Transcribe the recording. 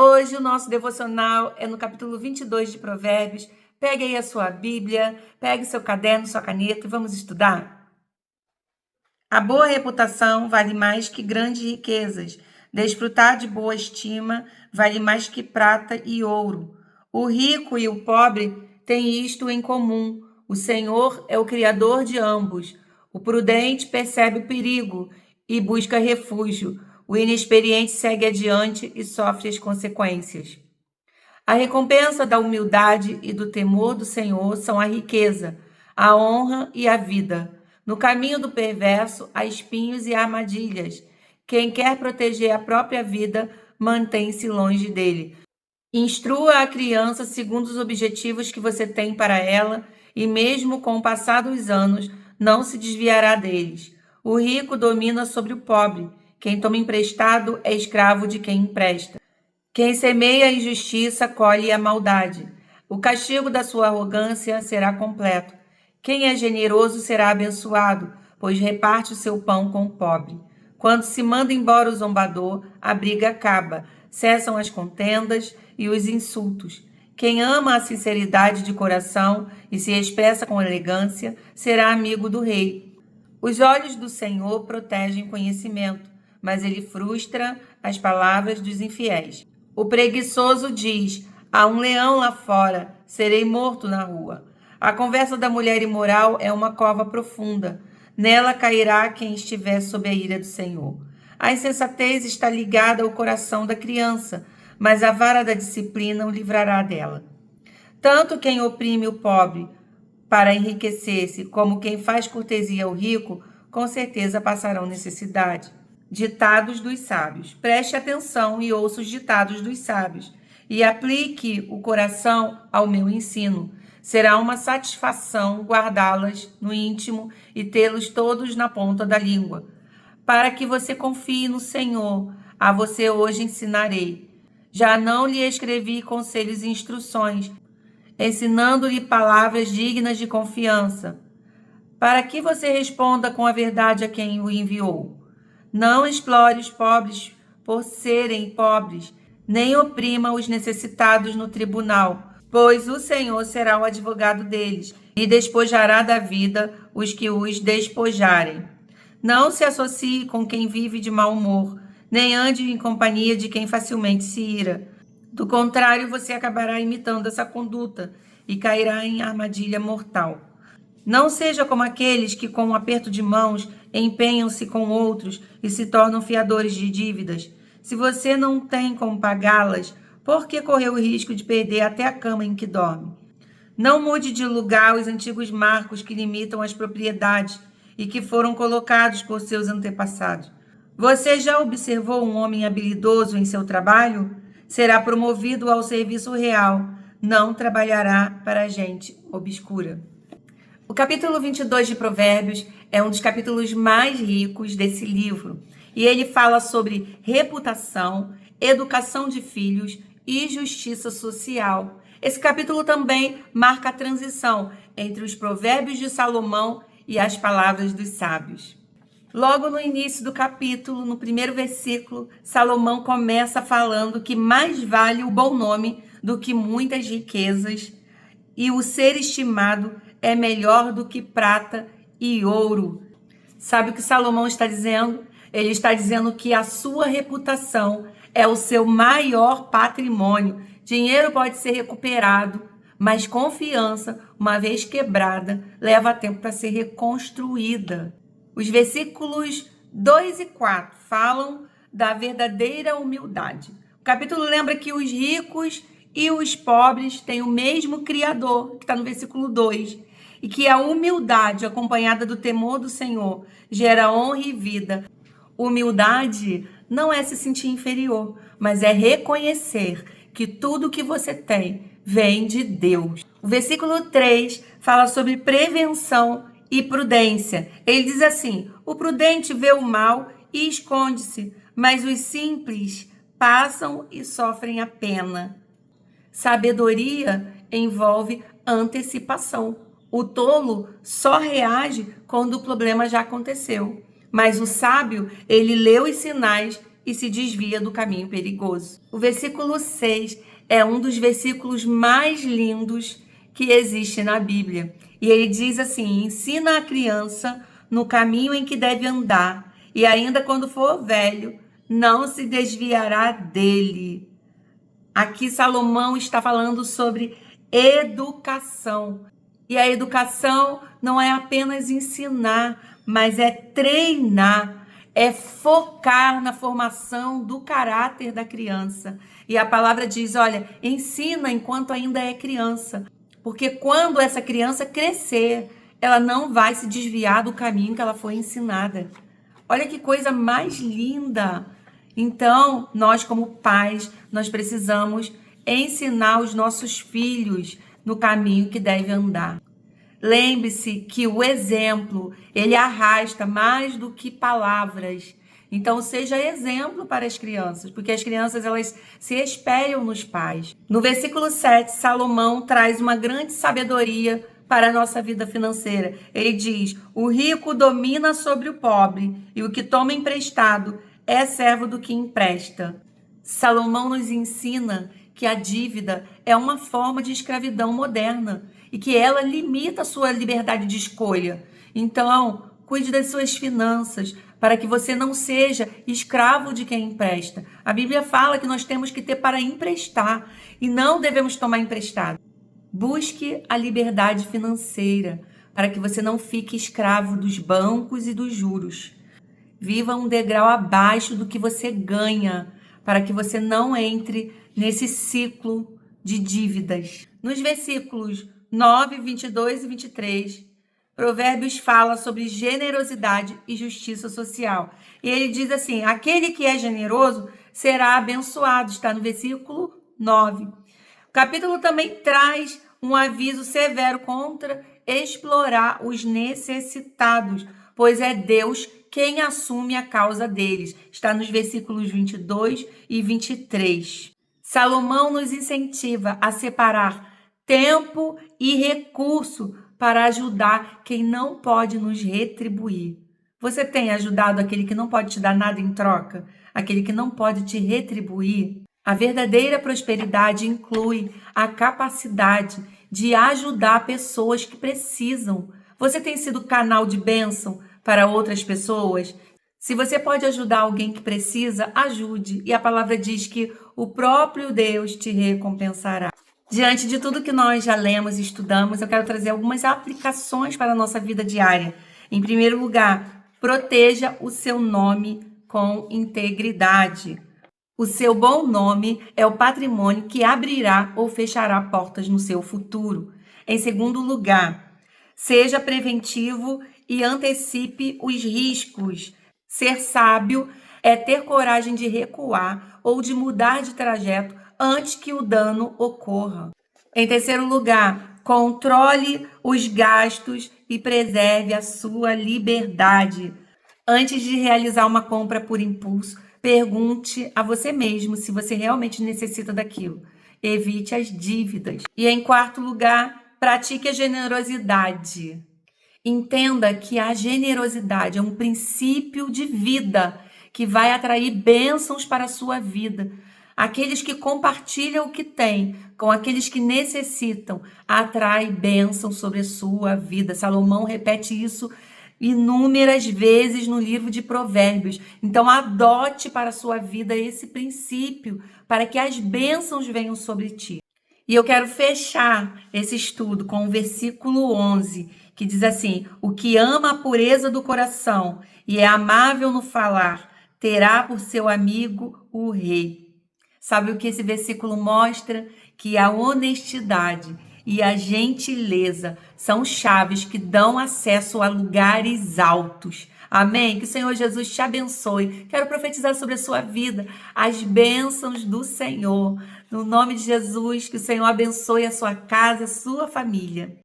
Hoje o nosso devocional é no capítulo 22 de Provérbios. Pegue aí a sua Bíblia, pegue seu caderno, sua caneta e vamos estudar. A boa reputação vale mais que grandes riquezas. Desfrutar de boa estima vale mais que prata e ouro. O rico e o pobre têm isto em comum: o Senhor é o Criador de ambos. O prudente percebe o perigo e busca refúgio. O inexperiente segue adiante e sofre as consequências. A recompensa da humildade e do temor do Senhor são a riqueza, a honra e a vida. No caminho do perverso há espinhos e armadilhas. Quem quer proteger a própria vida mantém-se longe dele. Instrua a criança segundo os objetivos que você tem para ela, e mesmo com o passar dos anos, não se desviará deles. O rico domina sobre o pobre. Quem toma emprestado é escravo de quem empresta. Quem semeia a injustiça colhe a maldade. O castigo da sua arrogância será completo. Quem é generoso será abençoado, pois reparte o seu pão com o pobre. Quando se manda embora o zombador, a briga acaba, cessam as contendas e os insultos. Quem ama a sinceridade de coração e se expressa com elegância será amigo do rei. Os olhos do Senhor protegem o conhecimento, mas ele frustra as palavras dos infiéis. O preguiçoso diz: há um leão lá fora, serei morto na rua. A conversa da mulher imoral é uma cova profunda. Nela cairá quem estiver sob a ira do Senhor. A insensatez está ligada ao coração da criança, mas a vara da disciplina o livrará dela. Tanto quem oprime o pobre para enriquecer-se, como quem faz cortesia ao rico, com certeza passarão necessidade. Ditados dos sábios. Preste atenção e ouça os ditados dos sábios, e aplique o coração ao meu ensino. Será uma satisfação guardá-las no íntimo e tê-los todos na ponta da língua. Para que você confie no Senhor, a você hoje ensinarei. Já não lhe escrevi conselhos e instruções, ensinando-lhe palavras dignas de confiança, para que você responda com a verdade a quem o enviou. Não explore os pobres por serem pobres, nem oprima os necessitados no tribunal, pois o Senhor será o advogado deles e despojará da vida os que os despojarem. Não se associe com quem vive de mau humor, nem ande em companhia de quem facilmente se ira. Do contrário, você acabará imitando essa conduta e cairá em armadilha mortal. Não seja como aqueles que, com um aperto de mãos, empenham-se com outros e se tornam fiadores de dívidas. Se você não tem como pagá-las, por que correr o risco de perder até a cama em que dorme? Não mude de lugar os antigos marcos que limitam as propriedades e que foram colocados por seus antepassados. Você já observou um homem habilidoso em seu trabalho? Será promovido ao serviço real, não trabalhará para a gente obscura. O capítulo 22 de Provérbios é um dos capítulos mais ricos desse livro, e ele fala sobre reputação, educação de filhos e justiça social. Esse capítulo também marca a transição entre os provérbios de Salomão e as palavras dos sábios. Logo no início do capítulo, no primeiro versículo, Salomão começa falando que mais vale o bom nome do que muitas riquezas, e o ser estimado é melhor do que prata e ouro. Sabe o que Salomão está dizendo? Ele está dizendo que a sua reputação é o seu maior patrimônio. Dinheiro pode ser recuperado, mas confiança, uma vez quebrada, leva tempo para ser reconstruída. Os versículos 2 e 4 falam da verdadeira humildade. O capítulo lembra que os ricos e os pobres têm o mesmo Criador, que está no versículo 2, e que a humildade, acompanhada do temor do Senhor, gera honra e vida. Humildade não é se sentir inferior, mas é reconhecer que tudo que você tem vem de Deus. O versículo 3 fala sobre prevenção e prudência. Ele diz assim: o prudente vê o mal e esconde-se, mas os simples passam e sofrem a pena. Sabedoria envolve antecipação. O tolo só reage quando o problema já aconteceu. Mas o sábio, ele lê os sinais e se desvia do caminho perigoso. O versículo 6 é um dos versículos mais lindos que existe na Bíblia. E ele diz assim: ensina a criança no caminho em que deve andar, e ainda quando for velho, não se desviará dele. Aqui Salomão está falando sobre educação. E a educação não é apenas ensinar, mas é treinar, é focar na formação do caráter da criança. E a palavra diz, olha, ensina enquanto ainda é criança, porque quando essa criança crescer, ela não vai se desviar do caminho que ela foi ensinada. Olha que coisa mais linda! Então, nós como pais, nós precisamos ensinar os nossos filhos no caminho que deve andar. Lembre-se que o exemplo, ele arrasta mais do que palavras. Então, seja exemplo para as crianças, porque as crianças, elas se espelham nos pais. No versículo 7, Salomão traz uma grande sabedoria para a nossa vida financeira. Ele diz, o rico domina sobre o pobre, e o que toma emprestado é servo do que empresta. Salomão nos ensina que a dívida é uma forma de escravidão moderna e que ela limita a sua liberdade de escolha. Então, cuide das suas finanças para que você não seja escravo de quem empresta. A Bíblia fala que nós temos que ter para emprestar e não devemos tomar emprestado. Busque a liberdade financeira para que você não fique escravo dos bancos e dos juros. Viva um degrau abaixo do que você ganha, para que você não entre nesse ciclo de dívidas. Nos versículos 9, 22 e 23, Provérbios fala sobre generosidade e justiça social. E ele diz assim, aquele que é generoso será abençoado, está no versículo 9. O capítulo também traz um aviso severo contra explorar os necessitados, pois é Deus quem assume a causa deles. Está nos versículos 22 e 23. Salomão nos incentiva a separar tempo e recurso para ajudar quem não pode nos retribuir. Você tem ajudado aquele que não pode te dar nada em troca? Aquele que não pode te retribuir? A verdadeira prosperidade inclui a capacidade de ajudar pessoas que precisam. Você tem sido canal de bênção para outras pessoas? Se você pode ajudar alguém que precisa, ajude. E a palavra diz que o próprio Deus te recompensará. Diante de tudo que nós já lemos e estudamos, eu quero trazer algumas aplicações para a nossa vida diária. Em primeiro lugar, proteja o seu nome com integridade. O seu bom nome é o patrimônio que abrirá ou fechará portas no seu futuro. Em segundo lugar, seja preventivo e antecipe os riscos. Ser sábio é ter coragem de recuar ou de mudar de trajeto antes que o dano ocorra. Em terceiro lugar, controle os gastos e preserve a sua liberdade. Antes de realizar uma compra por impulso, pergunte a você mesmo se você realmente necessita daquilo. Evite as dívidas. E em quarto lugar, pratique a generosidade. Entenda que a generosidade é um princípio de vida que vai atrair bênçãos para a sua vida. Aqueles que compartilham o que têm com aqueles que necessitam atrai bênção sobre a sua vida. Salomão repete isso inúmeras vezes no livro de Provérbios. Então, adote para a sua vida esse princípio para que as bênçãos venham sobre ti. E eu quero fechar esse estudo com o versículo 11, que diz assim, o que ama a pureza do coração e é amável no falar, terá por seu amigo o rei. Sabe o que esse versículo mostra? Que a honestidade e a gentileza são chaves que dão acesso a lugares altos. Amém? Que o Senhor Jesus te abençoe. Quero profetizar sobre a sua vida as bênçãos do Senhor. No nome de Jesus, que o Senhor abençoe a sua casa, a sua família.